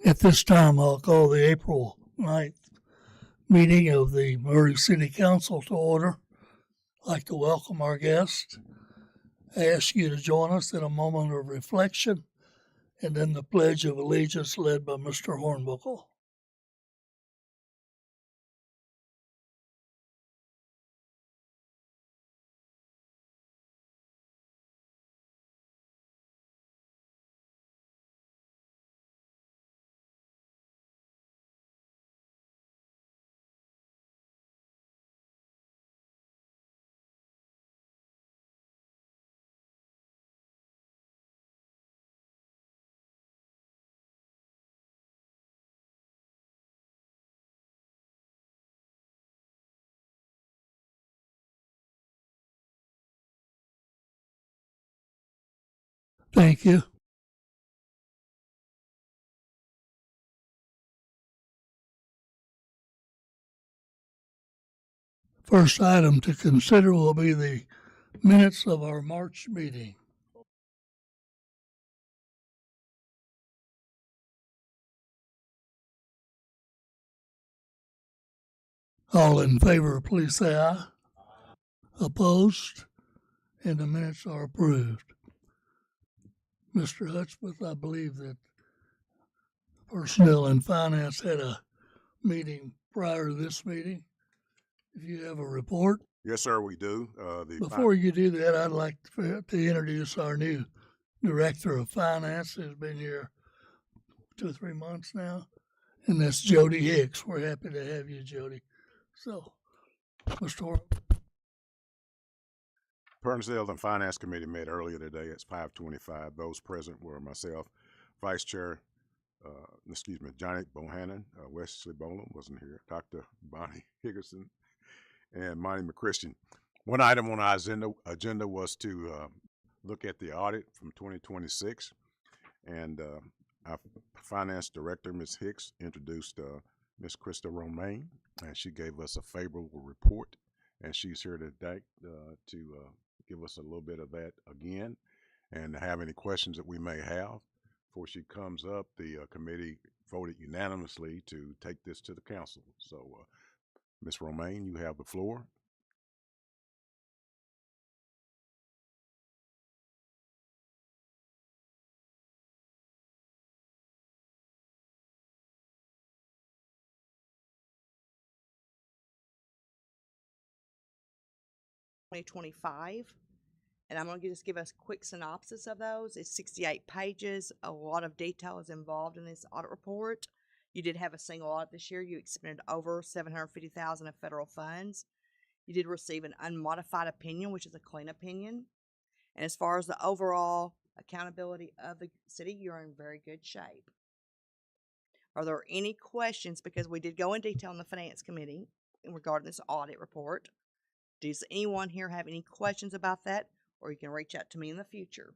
At this time, I'll call the April 9th meeting of the Murray City Council to order. I'd like to welcome our guests. I ask you to join us in a moment of reflection and then the Pledge of Allegiance led by Mr. Hornbuckle. Thank you. First item to consider will be the minutes of our March meeting. All in favor, please say aye. Opposed? And the minutes are approved. Mr. Hudspeth, I believe that Personnel and Finance had a meeting prior to this meeting. If you have a report. Yes, sir, we do. Before you do that, I'd like to introduce our new Director of Finance, who's been here 2 or 3 months now, and that's Jody Hicks. We're happy to have you, Jody. So, Mr. Horn. Personnel and Finance Committee met earlier today at 5:25. Those present were myself, Vice Chair, Johnny Bohannon, Wesley Boland wasn't here, Dr. Bonnie Higginson, and Monty McChristian. One item on our agenda was to look at the audit from 2026, and our Finance Director, Ms. Hicks, introduced Ms. Krista Romaine, and she gave us a favorable report, and she's here today to give us a little bit of that again, and have any questions that we may have. Before she comes up, the committee voted unanimously to take this to the council. So, Ms. Romaine, you have the floor. $2025, and I'm going to just give us a quick synopsis of those. It's 68 pages. A lot of detail is involved in this audit report. You did have a single audit this year. You expended over $750,000 of federal funds. You did receive an unmodified opinion, which is a clean opinion. And as far as the overall accountability of the city, you're in very good shape. Are there any questions? Because we did go in detail in the Finance Committee regarding this audit report. Does anyone here have any questions about that? Or you can reach out to me in the future.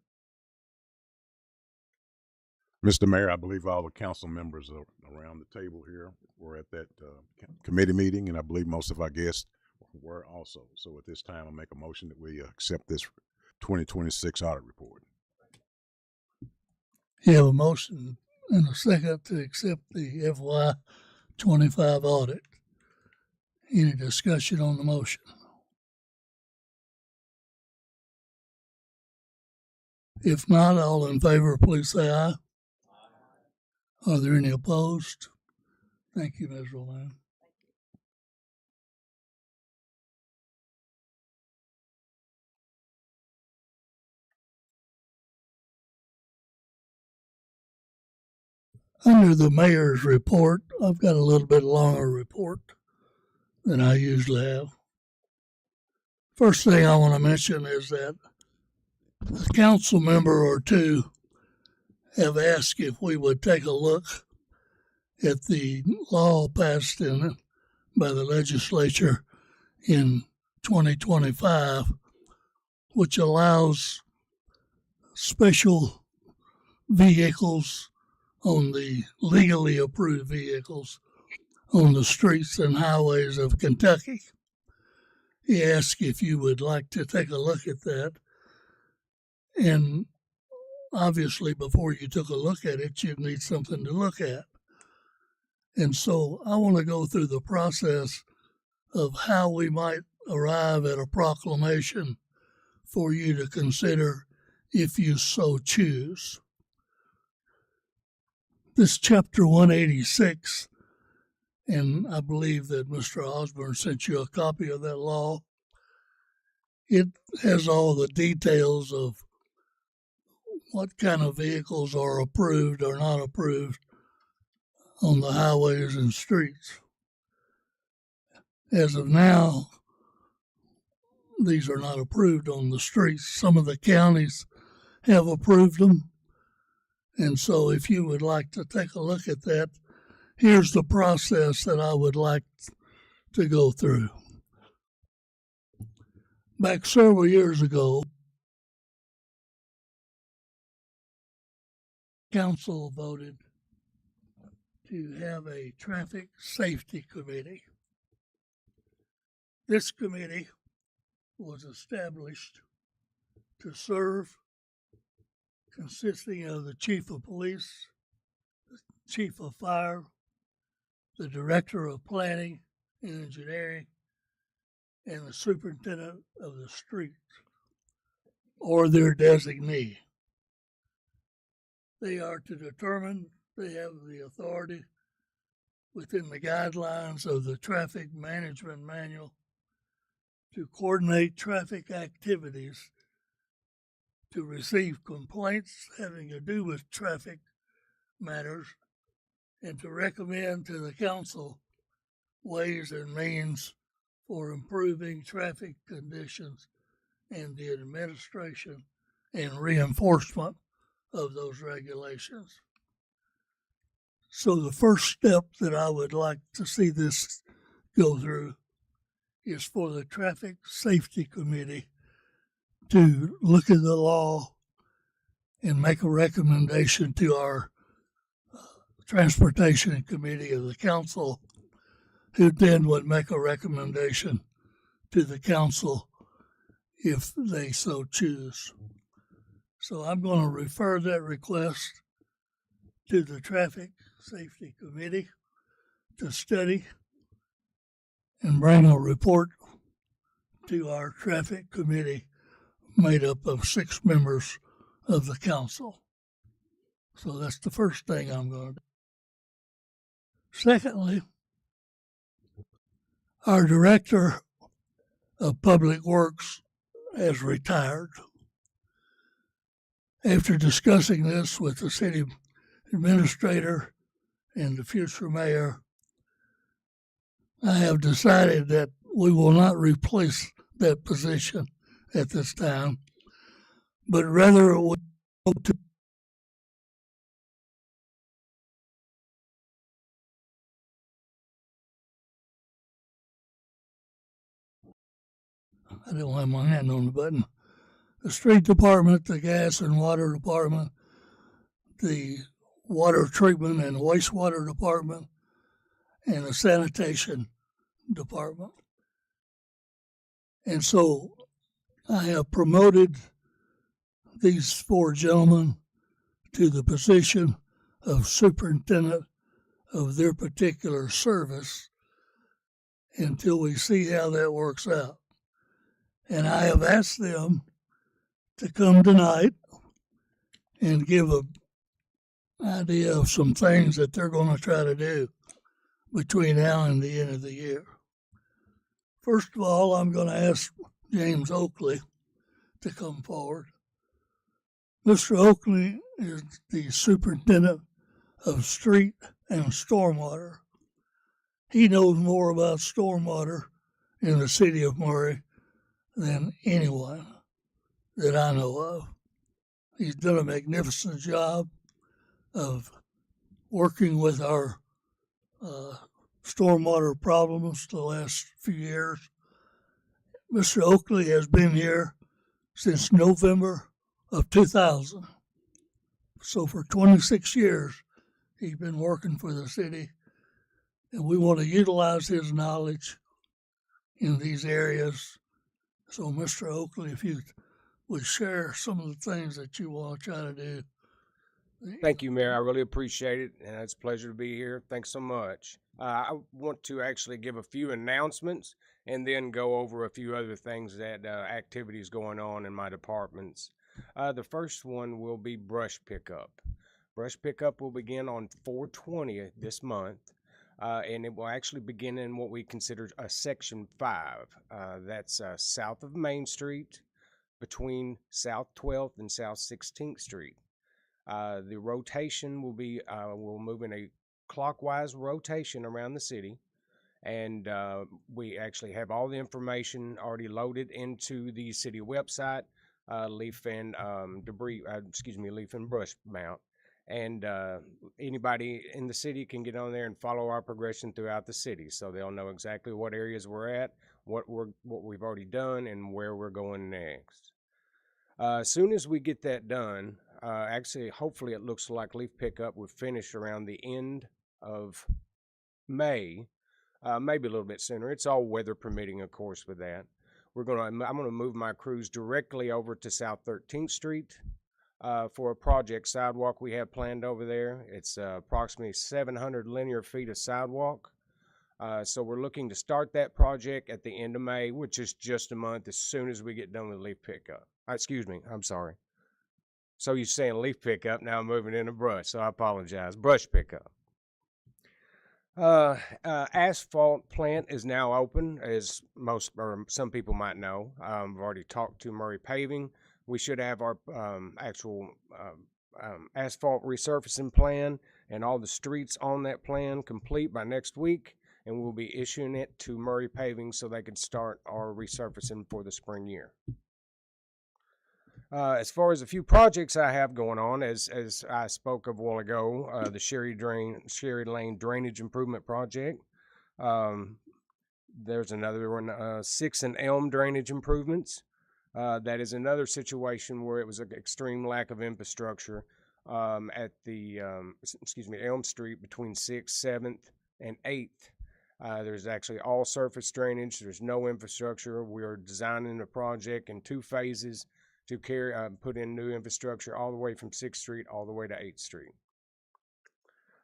Mr. Mayor, I believe all the council members around the table here were at that committee meeting, and I believe most of our guests were also. So at this time, I'll make a motion that we accept this 2026 audit report. You have a motion and a second to accept the FY25 audit. Any discussion on the motion? If not, all in favor, please say aye. Aye. Are there any opposed? Thank you, Ms. Romaine. Under the mayor's report, I've got a little bit longer report than I usually have. First thing I want to mention is that a council member or two have asked if we would take a look at the law passed by the legislature in 2025, which allows special vehicles on the legally approved vehicles on the streets and highways of Kentucky. He asked if you would like to take a look at that. And obviously, before you took a look at it, you need something to look at. And so I want to go through the process of how we might arrive at a proclamation for you to consider if you so choose. This chapter 186, and I believe that Mr. Osborne sent you a copy of that law. It has all the details of what kind of vehicles are approved or not approved on the highways and streets. As of now, these are not approved on the streets. Some of the counties have approved them. And so if you would like to take a look at that, here's the process that I would like to go through. Back several years ago, council voted to have a traffic safety committee. This committee was established to serve, consisting of the chief of police, the chief of fire, the director of planning and engineering, and the superintendent of the streets, or their designee. They are to determine, they have the authority within the guidelines of the Traffic Management Manual to coordinate traffic activities, to receive complaints having to do with traffic matters, and to recommend to the council ways and means for improving traffic conditions and the administration and reinforcement of those regulations. So the first step that I would like to see this go through is for the Traffic Safety Committee to look at the law and make a recommendation to our Transportation Committee of the council, who then would make a recommendation to the council if they so choose. So I'm going to refer that request to the Traffic Safety Committee to study and bring a report to our Traffic Committee made up of 6 members of the council. So that's the first thing I'm going to do. Secondly, our Director of Public Works has retired. After discussing this with the city administrator and the future mayor, I have decided that we will not replace that position at this time, but rather we will to I don't have my hand on the button. The street department, the gas and water department, the water treatment and wastewater department, and the sanitation department. And so I have promoted these 4 gentlemen to the position of superintendent of their particular service until we see how that works out. And I have asked them to come tonight and give an idea of some things that they're going to try to do between now and the end of the year. First of all, I'm going to ask James Oakley to come forward. Mr. Oakley is the superintendent of street and stormwater. He knows more about stormwater in the city of Murray than anyone that I know of. He's done a magnificent job of working with our stormwater problems the last few years. Mr. Oakley has been here since November of 2000. So for 26 years, he's been working for the city, and we want to utilize his knowledge in these areas. So, Mr. Oakley, if you would share some of the things that you want to try to do Thank you, Mayor. I really appreciate it, and it's a pleasure to be here. Thanks so much. I want to actually give a few announcements and then go over a few other things that activities going on in my departments. The first one will be brush pickup. Brush pickup will begin on 4/20 this month, and it will actually begin in what we consider a Section 5. That's south of Main Street, between South 12th and South 16th Street. The rotation will be, we'll move in a clockwise rotation around the city. And we actually have all the information already loaded into the city website, leaf and leaf and brush mount. And anybody in the city can get on there and follow our progression throughout the city, so they'll know exactly what areas we're at, what we've already done, and where we're going next. As soon as we get that done, actually, hopefully, it looks like leaf pickup will finish around the end of May, maybe a little bit sooner. It's all weather permitting, of course, with that. I'm gonna move my crews directly over to South 13th Street for a project sidewalk we have planned over there. It's approximately 700 linear feet of sidewalk. So we're looking to start that project at the end of May, which is just a month, as soon as we get done with leaf pickup. Excuse me, I'm sorry. So you're saying leaf pickup, now I'm moving into brush, so I apologize. Brush pickup. Asphalt plant is now open, as most or some people might know. I've already talked to Murray Paving. We should have our actual asphalt resurfacing plan and all the streets on that plan complete by next week, and we'll be issuing it to Murray Paving so they can start our resurfacing for the spring year. As far as a few projects I have going on, as I spoke of a while ago, the Sherry Lane Drainage Improvement Project. There's another one, 6 and Elm Drainage Improvements. That is another situation where it was an extreme lack of infrastructure at the Elm Street between 6th, 7th, and 8th. There's actually all surface drainage. There's no infrastructure. We are designing a project in 2 phases to put in new infrastructure all the way from 6th Street all the way to 8th Street.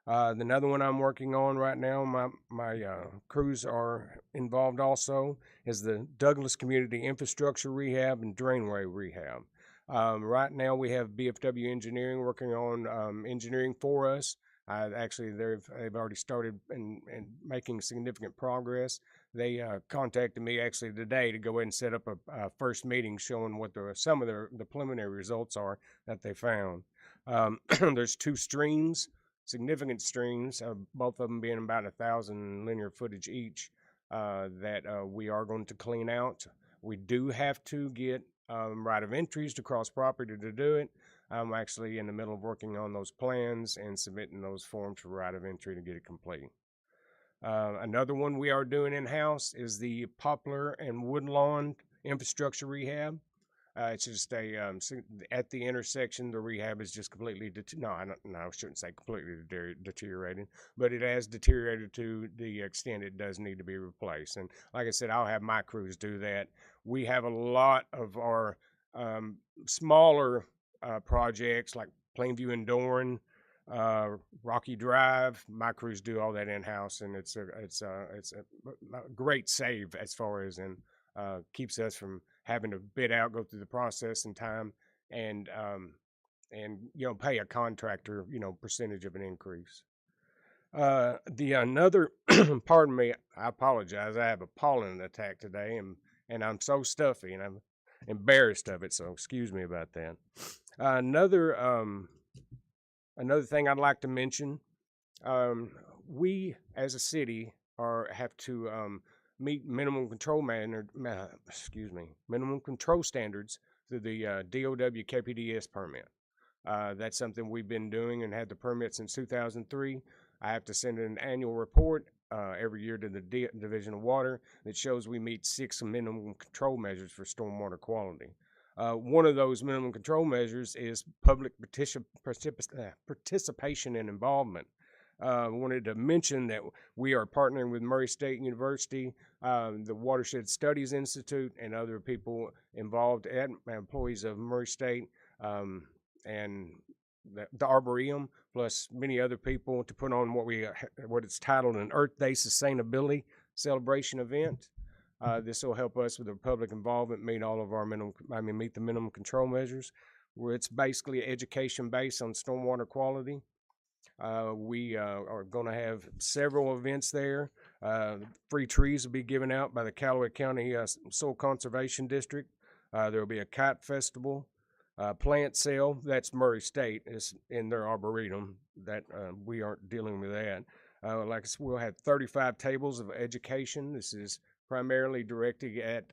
Another one I'm working on right now, my crews are involved also, is the Douglas Community Infrastructure Rehab and Drainway Rehab. Right now we have BFW Engineering working on engineering for us. Actually, they've already started and making significant progress. They contacted me actually today to go ahead and set up a first meeting showing what some of the preliminary results are that they found. There's 2 streams, significant streams, both of them being about 1,000 linear footage each, that we are going to clean out. We do have to get right of entries to cross property to do it. I'm actually in the middle of working on those plans and submitting those forms for right of entry to get it complete. Another one we are doing in-house is the Poplar and Woodlawn Infrastructure Rehab. It's just at the intersection, the rehab is just completely, I shouldn't say completely deteriorated, but it has deteriorated to the extent it does need to be replaced. And like I said, I'll have my crews do that. We have a lot of our smaller projects like Plainview and Doran, Rocky Drive. My crews do all that in-house, and it's a great save as far as keeps us from having to bid out, go through the process and time, and pay a contractor percentage of an increase. Another pardon me, I apologize. I have a pollen attack today, and I'm so stuffy and I'm embarrassed of it, so excuse me about that. Another thing I'd like to mention, we as a city have to meet minimum control standards through the DOW KPDS permit. That's something we've been doing and had the permit since 2003. I have to send an annual report every year to the Division of Water that shows we meet 6 minimum control measures for stormwater quality. One of those minimum control measures is public participation and involvement. I wanted to mention that we are partnering with Murray State University, the Watershed Studies Institute, and other people involved, employees of Murray State, and the Arboretum, plus many other people, to put on what it's titled an Earth Day Sustainability Celebration event. This will help us with the public involvement, meet the minimum control measures, where it's basically education based on stormwater quality. We are going to have several events there. Free trees will be given out by the Callaway County Soil Conservation District. There will be a kite festival, plant sale. That's Murray State. It's in their arboretum. That we aren't dealing with that. Like I said, we'll have 35 tables of education. This is primarily directed at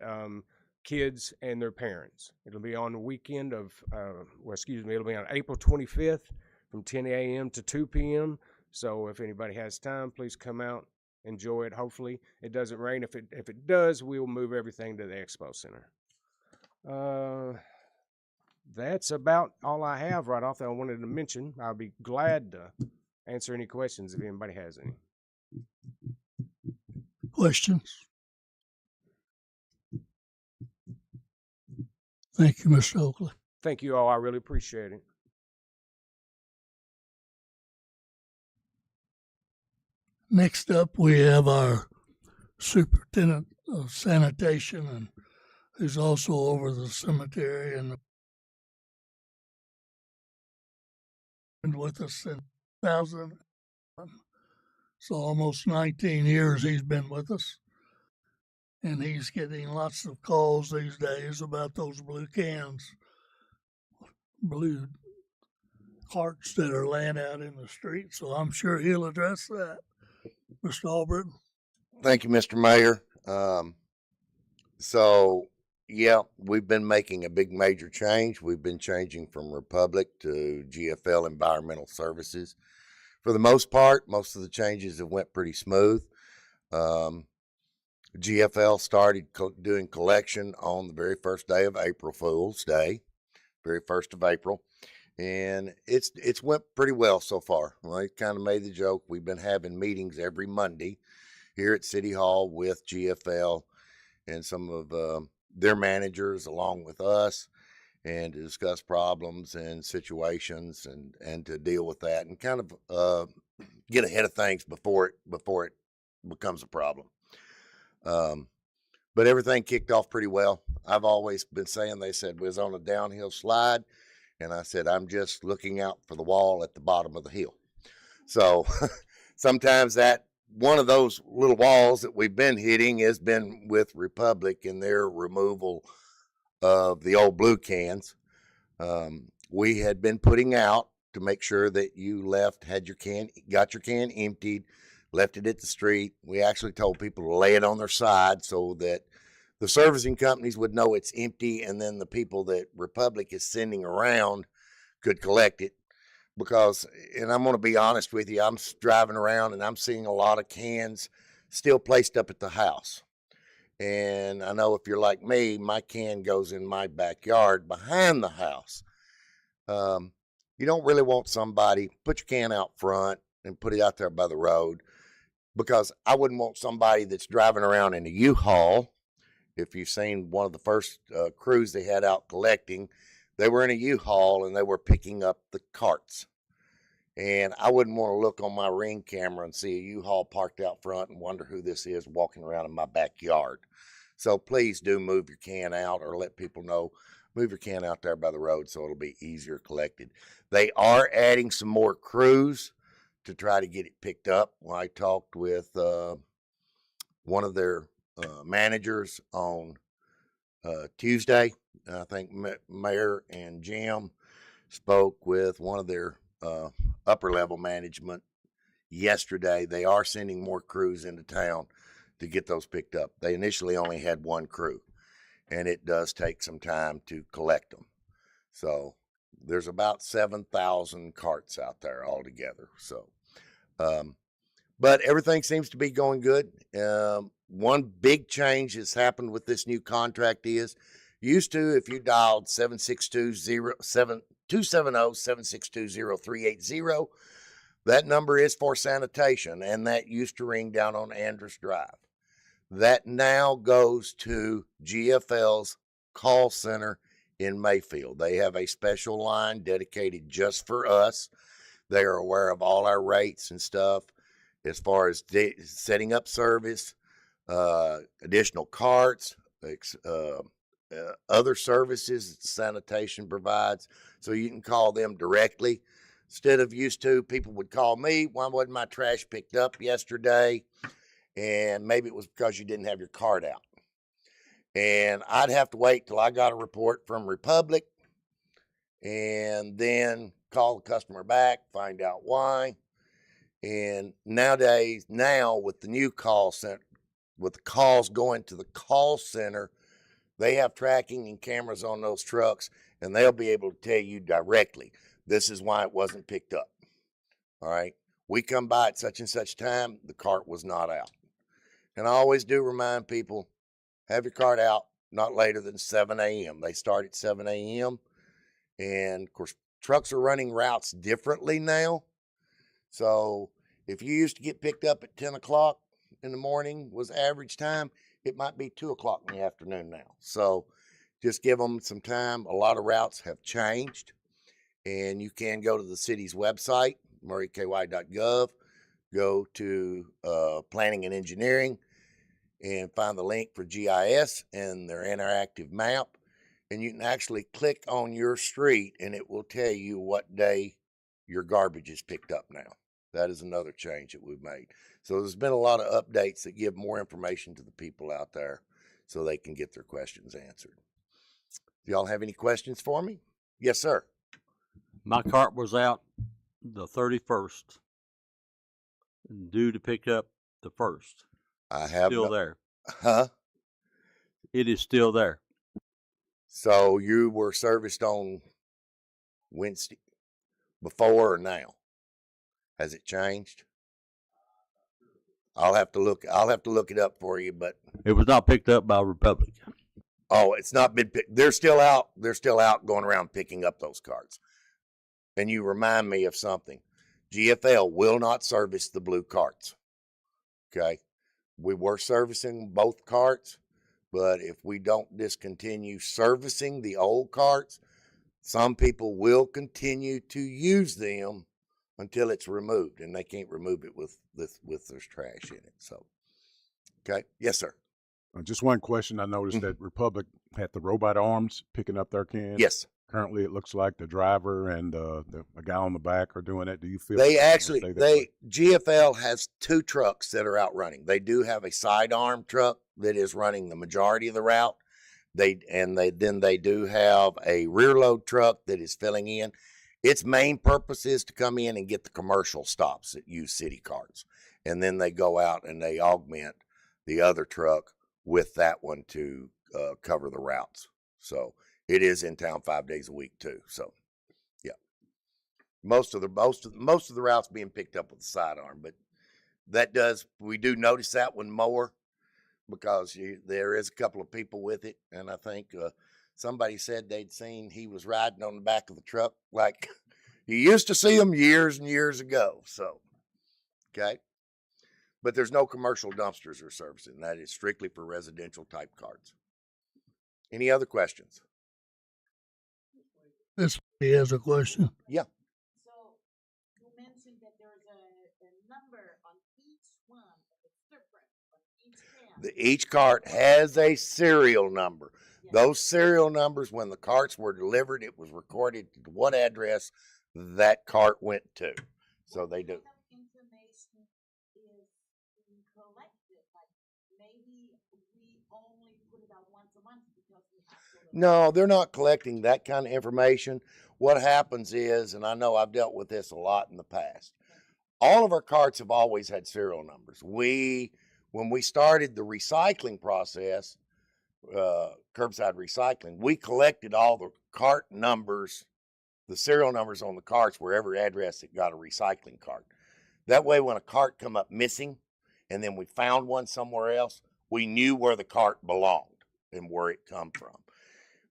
kids and their parents. It'll be on the weekend of, it'll be on April 25th from 10 a.m. to 2 p.m. So if anybody has time, please come out, enjoy it. Hopefully it doesn't rain. If it does, we'll move everything to the Expo Center. That's about all I have right off that I wanted to mention. I'll be glad to answer any questions if anybody has any. Questions? Thank you, Mr. Oakley. Thank you all. I really appreciate it. Next up, we have our superintendent of sanitation, and who's also over the cemetery and been with us since 2000. So almost 19 years he's been with us. And he's getting lots of calls these days about those blue carts that are laying out in the street. So I'm sure he'll address that. Mr. Albritton. Thank you, Mr. Mayor. We've been making a big major change. We've been changing from Republic to GFL Environmental Services. For the most part, most of the changes have went pretty smooth. GFL started doing collection on the very first day of April Fool's Day, very 1st of April. And it's went pretty well so far. Well, I kind of made the joke. We've been having meetings every Monday here at City Hall with GFL and some of their managers along with us, and to discuss problems and situations and to deal with that and kind of get ahead of things before it becomes a problem. But everything kicked off pretty well. I've always been saying, they said we was on a downhill slide. And I said, I'm just looking out for the wall at the bottom of the hill. So sometimes that one of those little walls that we've been hitting has been with Republic and their removal of the old blue cans. We had been putting out to make sure that you got your can emptied, left it at the street. We actually told people to lay it on their side so that the servicing companies would know it's empty, and then the people that Republic is sending around could collect it. Because, and I'm going to be honest with you, I'm driving around and I'm seeing a lot of cans still placed up at the house. And I know if you're like me, my can goes in my backyard behind the house. You don't really want somebody, put your can out front and put it out there by the road, because I wouldn't want somebody that's driving around in a U-Haul. If you've seen one of the first crews they had out collecting, they were in a U-Haul and they were picking up the carts. And I wouldn't want to look on my Ring camera and see a U-Haul parked out front and wonder who this is walking around in my backyard. So please do move your can out, or let people know, move your can out there by the road so it'll be easier collected. They are adding some more crews to try to get it picked up. When I talked with one of their managers on Tuesday, I think Mayor and Jim spoke with one of their upper level management yesterday. They are sending more crews into town to get those picked up. They initially only had one crew, and it does take some time to collect them. So there's about 7,000 carts out there altogether. So, but everything seems to be going good. One big change that's happened with this new contract is, used to, if you dialed 270-762-0380, that number is for sanitation, and that used to ring down on Andrus Drive. That now goes to GFL's call center in Mayfield. They have a special line dedicated just for us. They are aware of all our rates and stuff as far as setting up service, additional carts, other services that sanitation provides. So you can call them directly. Instead of used to, people would call me, why wasn't my trash picked up yesterday? And maybe it was because you didn't have your card out. And I'd have to wait till I got a report from Republic and then call the customer back, find out why. And nowadays, now with the new call center, with the calls going to the call center, they have tracking and cameras on those trucks, and they'll be able to tell you directly, this is why it wasn't picked up. All right. We come by at such and such time, the cart was not out. And I always do remind people, have your cart out not later than 7 a.m. They start at 7 a.m. And of course, trucks are running routes differently now. So if you used to get picked up at 10 o'clock in the morning was average time, it might be 2 o'clock in the afternoon now. So just give them some time. A lot of routes have changed, and you can go to the city's website, murrayky.gov, go to planning and engineering, and find the link for GIS and their interactive map. And you can actually click on your street and it will tell you what day your garbage is picked up now. That is another change that we've made. So there's been a lot of updates that give more information to the people out there so they can get their questions answered. Do y'all have any questions for me? Yes, sir. My cart was out the 31st, due to pick up the 1st. I have Still there. Huh? It is still there. So you were serviced on Wednesday before or now? Has it changed? I'll have to look it up for you, but It was not picked up by Republic. oh, it's not been picked. They're still out going around picking up those carts. And you remind me of something. GFL will not service the blue carts. Okay. We were servicing both carts, but if we don't discontinue servicing the old carts, some people will continue to use them until it's removed, and they can't remove it with there's trash in it. So, okay. Yes, sir. Just one question. I noticed that Republic had the robot arms picking up their cans. Yes. Currently, it looks like the driver and a guy on the back are doing that. Do you feel They it's actually, gonna stay that way? GFL has 2 trucks that are out running. They do have a sidearm truck that is running the majority of the route. They do have a rear load truck that is filling in. Its main purpose is to come in and get the commercial stops that use city carts. And then they go out and they augment the other truck with that one to cover the routes. So it is in town 5 days a week too. So yeah, most of the routes being picked up with the sidearm, but we do notice that one more because there is a couple of people with it. And I think somebody said they'd seen he was riding on the back of the truck like you used to see them years and years ago. So, okay. But there's no commercial dumpsters or servicing. That is strictly for residential type carts. Any other questions? This lady has a question. Yeah. So you mentioned that there's a number on each one. It's different on each can. Each cart has a serial number. Yeah. Those serial numbers, when the carts were delivered, it was recorded to what address that cart went to. So they do. What kind of information is being collected? Like maybe we only put it out once a month because we have to. No, they're not collecting that kind of information. What happens is, and I know I've dealt with this a lot in the past, all of our carts have always had serial numbers. When we started the recycling process, curbside recycling, we collected all the cart numbers, the serial numbers on the carts where every address that got a recycling cart. That way, when a cart come up missing and then we found one somewhere else, we knew where the cart belonged and where it come from.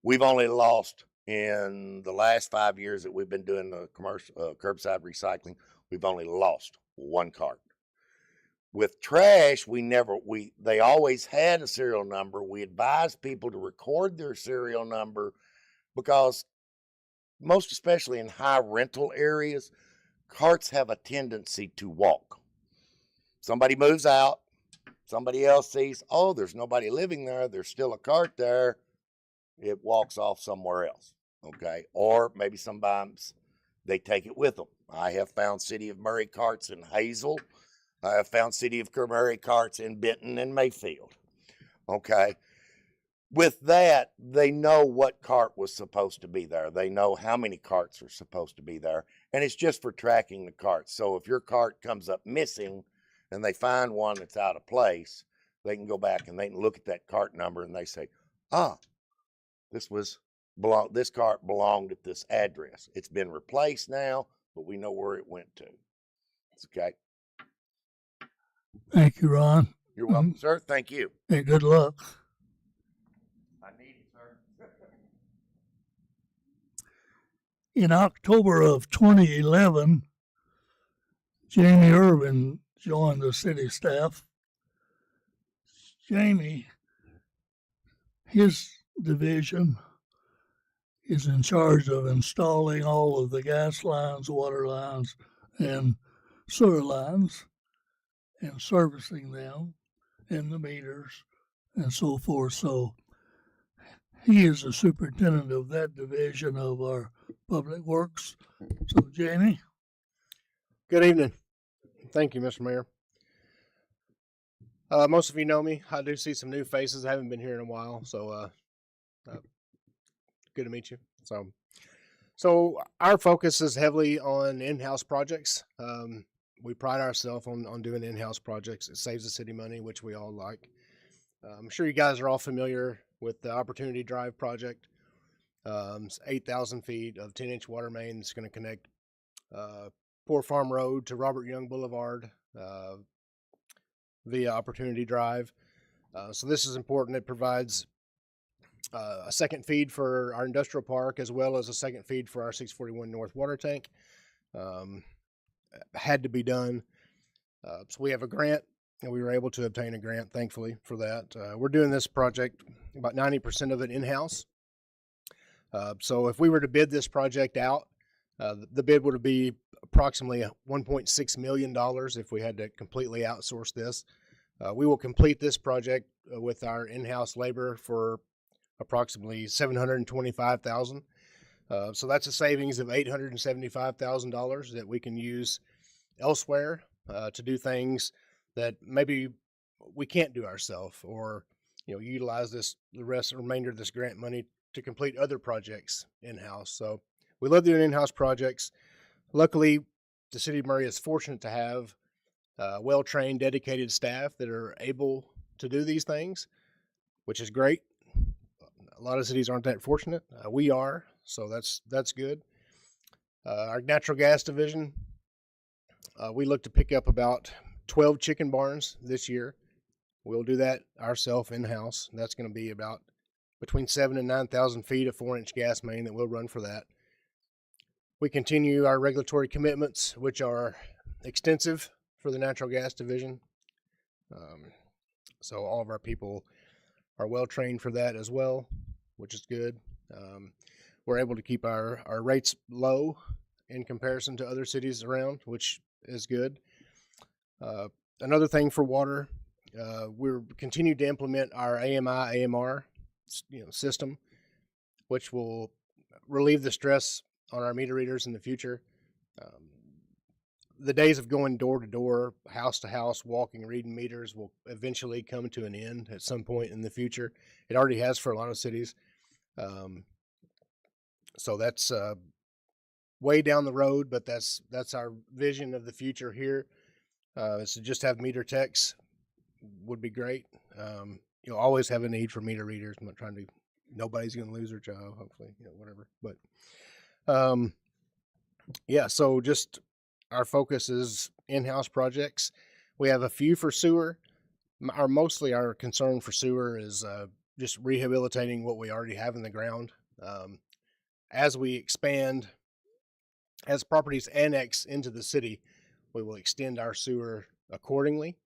We've only lost, in the last 5 years that we've been doing the commercial curbside recycling, we've only lost one cart. With trash, they always had a serial number. We advised people to record their serial number because most especially in high rental areas, carts have a tendency to walk. Somebody moves out, somebody else sees, oh, there's nobody living there, there's still a cart there, it walks off somewhere else, okay? Or maybe sometimes they take it with them. I have found City of Murray carts in Hazel. I have found City of Murray carts in Benton and Mayfield, okay? With that, they know what cart was supposed to be there. They know how many carts are supposed to be there, and it's just for tracking the carts. So if your cart comes up missing and they find one that's out of place, they can go back and they can look at that cart number and they say, this cart belonged at this address. It's been replaced now, but we know where it went to. It's okay. Thank you, Ron. You're welcome, sir. Thank you. And good luck. I need it, sir. In October of 2011, Jamie Irvin joined the city staff. Jamie, his division is in charge of installing all of the gas lines, water lines, and sewer lines, and servicing them, and the meters, and so forth. So he is the superintendent of that division of our public works. So Jamie. Good evening. Thank you, Mr. Mayor. Most of you know me. I do see some new faces. I haven't been here in a while, so good to meet you. So our focus is heavily on in-house projects. We pride ourselves on doing in-house projects. It saves the city money, which we all like. I'm sure you guys are all familiar with the Opportunity Drive project. It's 8,000 feet of 10-inch water main that's going to connect Poor Farm Road to Robert Young Boulevard via Opportunity Drive. So this is important. It provides a second feed for our industrial park as well as a second feed for our 641 North water tank. Had to be done. So we have a grant, and we were able to obtain a grant, thankfully, for that. We're doing this project, about 90% of it in-house. So if we were to bid this project out, the bid would be approximately $1.6 million if we had to completely outsource this. We will complete this project with our in-house labor for approximately $725,000. So that's a savings of $875,000 that we can use elsewhere to do things that maybe we can't do ourselves, or utilize the remainder of this grant money to complete other projects in-house. So we love doing in-house projects. Luckily, the city of Murray is fortunate to have well-trained, dedicated staff that are able to do these things, which is great. A lot of cities aren't that fortunate. We are, so that's good. Our natural gas division, we look to pick up about 12 chicken barns this year. We'll do that ourselves in-house. That's going to be about between 7,000 and 9,000 feet of 4-inch gas main that we'll run for that. We continue our regulatory commitments, which are extensive for the natural gas division. So all of our people are well trained for that as well, which is good. We're able to keep our rates low in comparison to other cities around, which is good. Another thing for water, we're continuing to implement our AMI, AMR system, which will relieve the stress on our meter readers in the future. The days of going door to door, house to house, walking, reading meters will eventually come to an end at some point in the future. It already has for a lot of cities. So that's way down the road, but that's our vision of the future here. Is to just have meter techs would be great. You'll always have a need for meter readers. I'm not trying to, nobody's going to lose their job, hopefully, whatever. But so just our focus is in-house projects. We have a few for sewer. Mostly our concern for sewer is just rehabilitating what we already have in the ground. As we expand, as properties annex into the city, we will extend our sewer accordingly.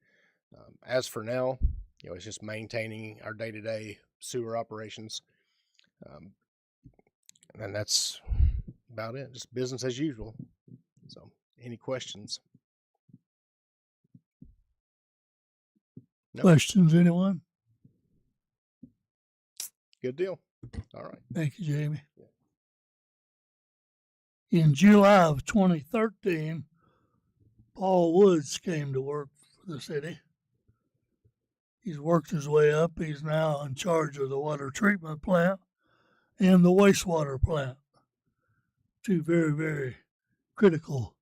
As for now, it's just maintaining our day-to-day sewer operations. And that's about it. Just business as usual. So, any questions? No. Questions, anyone? Good deal. All right. Thank you, Jamie. In July of 2013, Paul Woods came to work for the city. He's worked his way up. He's now in charge of the water treatment plant and the wastewater plant. Two very, very critical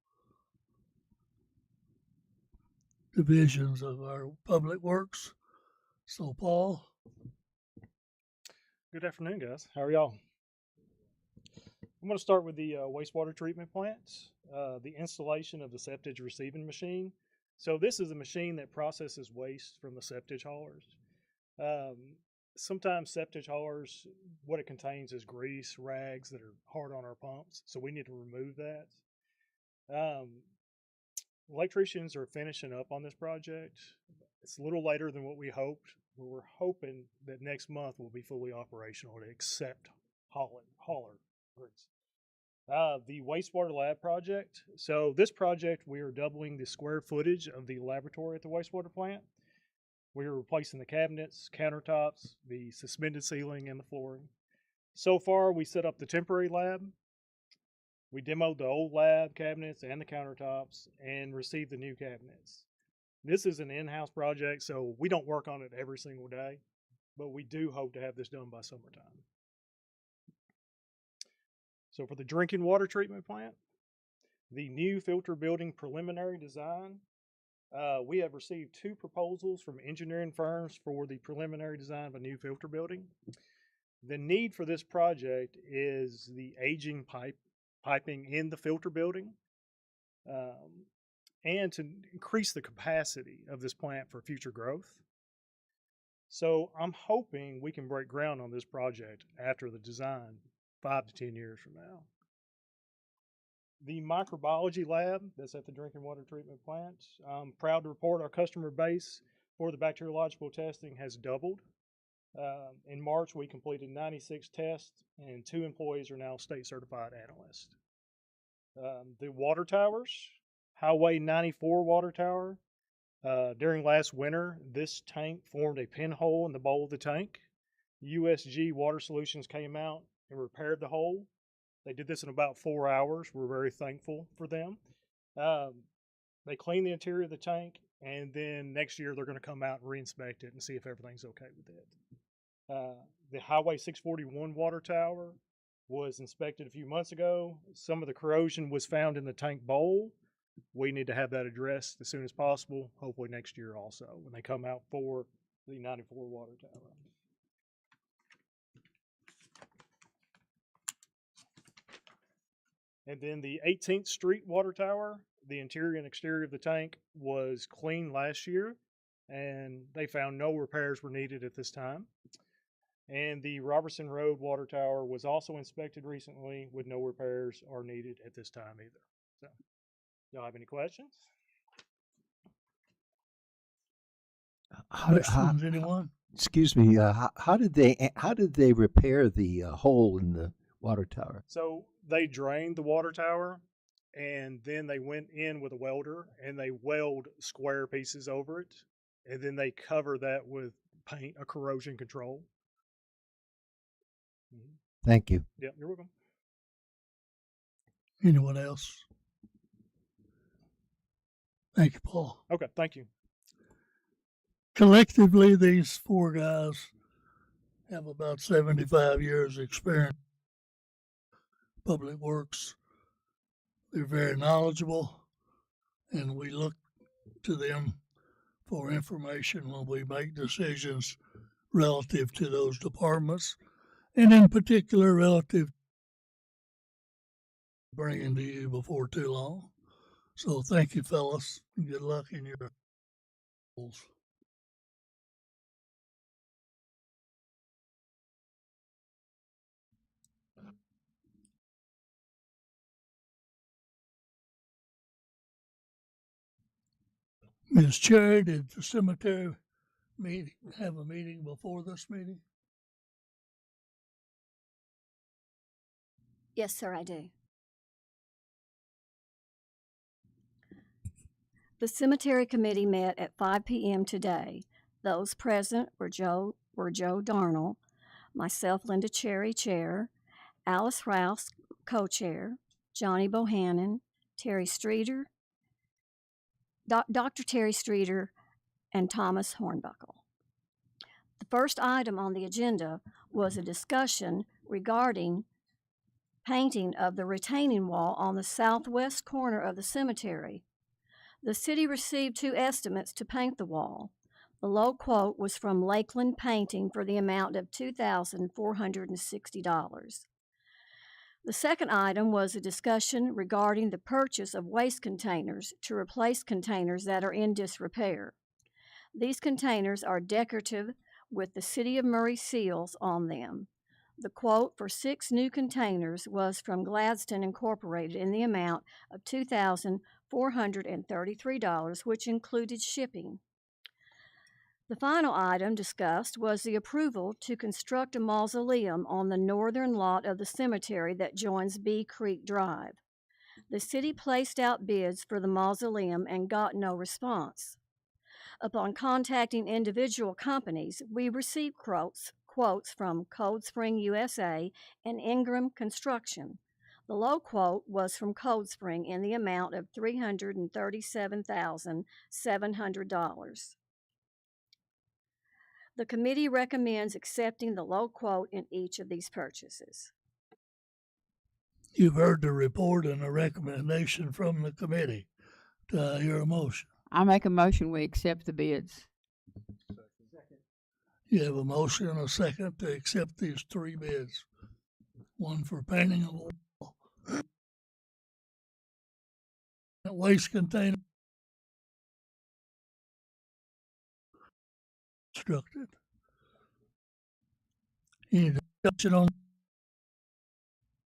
divisions of our public works. So, Paul, Good afternoon, guys. How are y'all? I'm going to start with the wastewater treatment plant, the installation of the septage receiving machine. So this is a machine that processes waste from the septage haulers. Sometimes septage haulers, what it contains is grease, rags that are hard on our pumps, so we need to remove that. Electricians are finishing up on this project. It's a little later than what we hoped. We're hoping that next month we'll be fully operational to accept hauler grease. The wastewater lab project. So this project, we are doubling the square footage of the laboratory at the wastewater plant. We are replacing the cabinets, countertops, the suspended ceiling, and the flooring. So far, we set up the temporary lab. We demoed the old lab cabinets and the countertops and received the new cabinets. This is an in-house project, so we don't work on it every single day, but we do hope to have this done by summertime. So for the drinking water treatment plant, the new filter building preliminary design, we have received 2 proposals from engineering firms for the preliminary design of a new filter building. The need for this project is the aging piping in the filter building, and to increase the capacity of this plant for future growth. So I'm hoping we can break ground on this project after the design 5 to 10 years from now. The microbiology lab that's at the drinking water treatment plant, I'm proud to report our customer base for the bacteriological testing has doubled. In March, we completed 96 tests and 2 employees are now state certified analysts. The water towers, Highway 94 water tower. During last winter, this tank formed a pinhole in the bowl of the tank. USG Water Solutions came out and repaired the hole. They did this in about 4 hours. We're very thankful for them. They cleaned the interior of the tank, and then next year they're going to come out and re-inspect it and see if everything's okay with it. The Highway 641 water tower was inspected a few months ago. Some of the corrosion was found in the tank bowl. We need to have that addressed as soon as possible, hopefully next year also, when they come out for the 94 water tower. And then the 18th Street water tower, the interior and exterior of the tank was cleaned last year, and they found no repairs were needed at this time. And the Robertson Road water tower was also inspected recently with no repairs are needed at this time either. So, y'all have any questions? questions, anyone? Excuse me. How did they repair the hole in the water tower? So they drained the water tower, and then they went in with a welder and they weld square pieces over it, and then they cover that with paint, a corrosion control. Thank you. Yeah, you're welcome. Anyone else? Thank you, Paul. Okay, thank you. Collectively, these 4 guys have about 75 years experience in public works. They're very knowledgeable, and we look to them for information when we make decisions relative to those departments, and in particular relative to bringing to you before too long. So thank you, fellas, and good luck in your goals. Ms. Cherry, did the cemetery meeting have a meeting before this meeting? Yes, sir, I do. The cemetery committee met at 5 p.m. today. Those present were Joe Darnell, myself, Linda Cherry, chair, Alice Rouse, co-chair, Johnny Bohannon, Terry Streeter, Dr. Terry Streeter, and Thomas Hornbuckle. The first item on the agenda was a discussion regarding painting of the retaining wall on the southwest corner of the cemetery. The city received 2 estimates to paint the wall. The low quote was from Lakeland Painting for the amount of $2,460. The second item was a discussion regarding the purchase of waste containers to replace containers that are in disrepair. These containers are decorative with the City of Murray seals on them. The quote for 6 new containers was from Gladstone Incorporated in the amount of $2,433, which included shipping. The final item discussed was the approval to construct a mausoleum on the northern lot of the cemetery that joins Bee Creek Drive. The city placed out bids for the mausoleum and got no response. Upon contacting individual companies, we received quotes from Cold Spring USA and Ingram Construction. The low quote was from Cold Spring in the amount of $337,700. The committee recommends accepting the low quote in each of these purchases. You've heard the report and the recommendation from the committee. Do I hear a motion? I make a motion we accept the bids. You have a motion and a second to accept these 3 bids. One for painting a wall, a waste container, constructed. Any discussion on?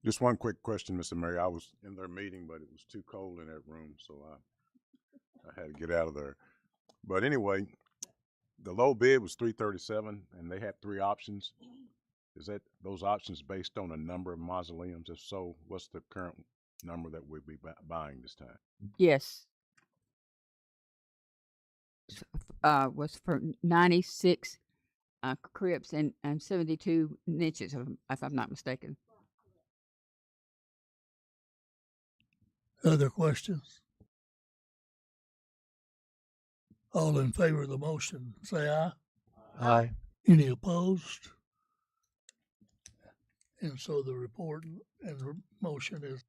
Just one quick question, Mr. Mayor. I was in their meeting, but it was too cold in that room, so I had to get out of there. But anyway, the low bid was $337, and they had 3 options. Is that those options based on a number of mausoleums? If so, what's the current number that we'll be buying this time? Yes. Was for 96 crypts and 72 niches, if I'm not mistaken. Other questions? All in favor of the motion, say aye. Aye. Any opposed? And so the report and the motion is.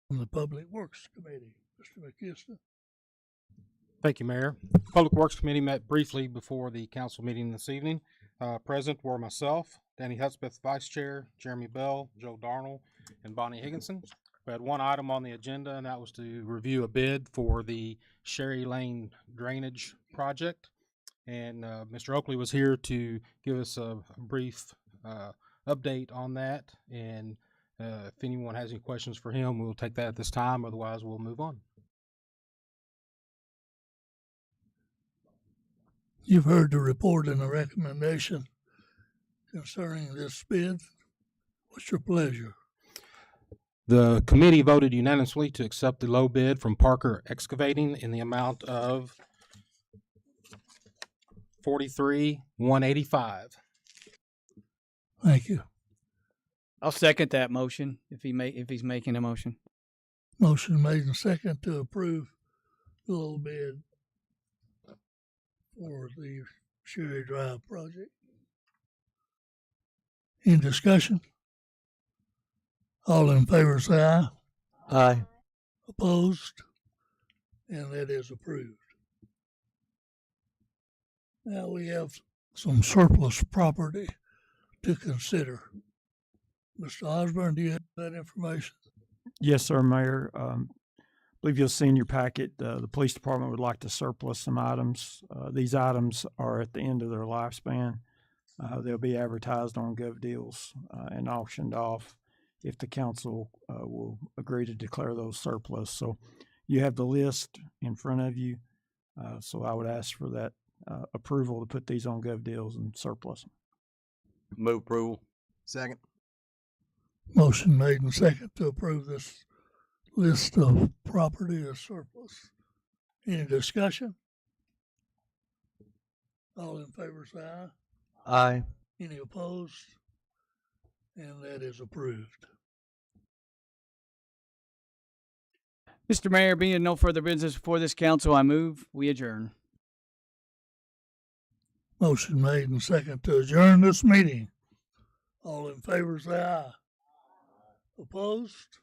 From the Public Works Committee, Mr. McKiston. Thank you, Mayor. Public Works Committee met briefly before the council meeting this evening. Present were myself, Danny Hudspeth, Vice Chair, Jeremy Bell, Joe Darnell, and Bonnie Higginson. We had one item on the agenda, and that was to review a bid for the Sherry Lane Drainage Project. And Mr. Oakley was here to give us a brief update on that. And if anyone has any questions for him, we'll take that at this time. Otherwise, we'll move on. You've heard the report and the recommendation concerning this bid. What's your pleasure? The committee voted unanimously to accept the low bid from Parker Excavating in the amount of $43,185. Thank you. I'll second that motion if he's making a motion. Motion made and second to approve the low bid for the Sherry Drive project. Any discussion? All in favor say aye. Aye. Opposed? And that is approved. Now we have some surplus property to consider. Mr. Osborne, do you have that information? Yes, sir, Mayor. I believe you'll see in your packet, the police department would like to surplus some items. These items are at the end of their lifespan. They'll be advertised on GovDeals and auctioned off if the council will agree to declare those surplus. So You have the list in front of you, so I would ask for that approval to put these on Gov Deals and surplus them. Move approval. Second. Motion made and second to approve this list of property as surplus. Any discussion? All in favor say aye. Aye. Any opposed? And that is approved. Mr. Mayor, being no further business before this council, I move we adjourn. Motion made and second to adjourn this meeting. All in favor say aye. Opposed?